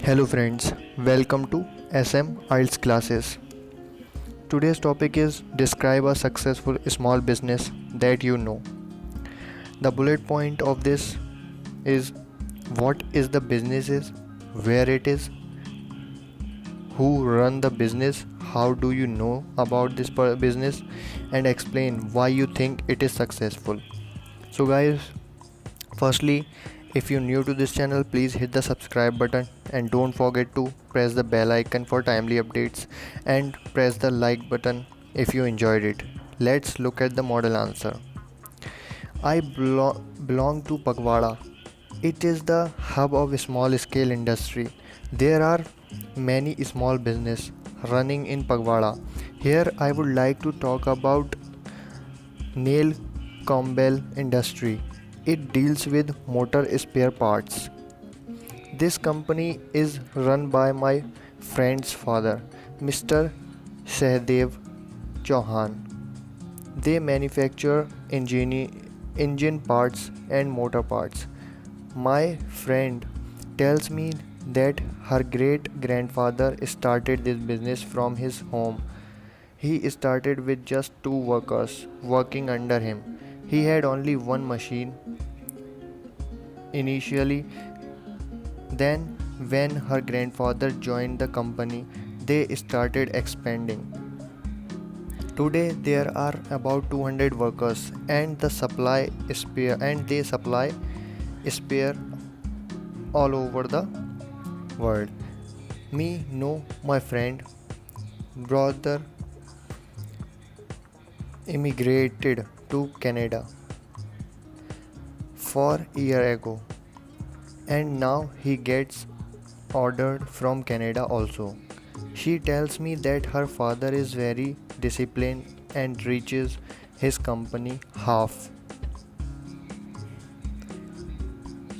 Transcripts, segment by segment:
Hello friends, welcome to SM IELTS classes. Today's topic is describe a successful small business that you know. The bullet point of this is what is the business is, where it is, who run the business, how do you know about this business, and explain why you think it is successful. So guys, firstly, if you're new to this channel, please hit the subscribe button and don't forget to press the bell icon for timely updates and press the like button if you enjoyed it. Let's look at the model answer. I belong to Pagwada. It is the hub of small scale industry. There are many small business running in Pagwada. Here I would like to talk about Neil Campbell industry. It deals with motor spare parts. This company is run by my friend's father, Mr. Sehdev Chauhan. They manufacture engine parts and motor parts. My friend tells me that her great grandfather started this business from his home. He started with just two workers working under him. He had only one machine initially. Then, when her grandfather joined the company, they started expanding. Today, there are about 200 workers, and they supply spare all over the world. Me know my friend brother immigrated to Canada 4 years ago, and now he gets ordered from Canada also. She tells me that her father is very disciplined and reaches his company half.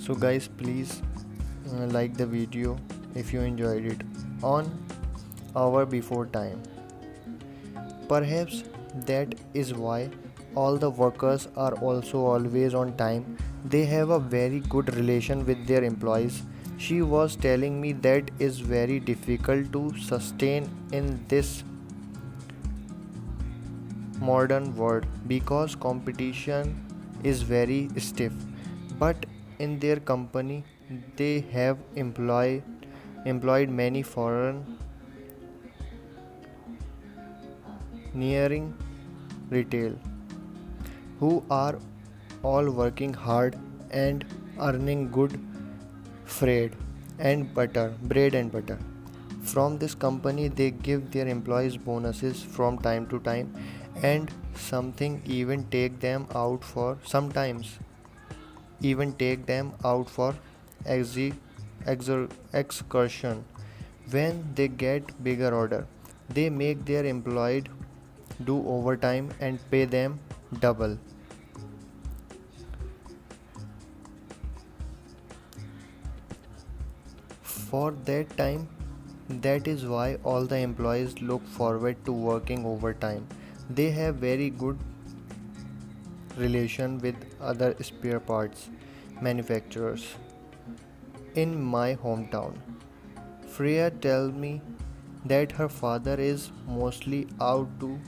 So guys, please like the video if you enjoyed it on hour before time. Perhaps that is why all the workers are also always on time. They have a very good relation with their employees. She was telling me that is very difficult to sustain in this modern world because competition is very stiff. But in their company they have employed many foreign nearing retail who are all working hard and earning good bread and butter. From this company they give their employees bonuses from time to time, and something even take them out for sometimes even take them out for excursion. When they get bigger order, they make their employees do overtime and pay them double. For that time, that is why all the employees look forward to working overtime. They have very good relation with other spare parts manufacturers in my hometown. Freya tells me that her father is mostly out to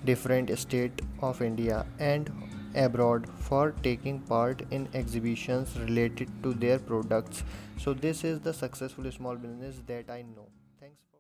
different states of India and abroad for taking part in exhibitions related to their products. So this is the successful small business that I know. Thanks for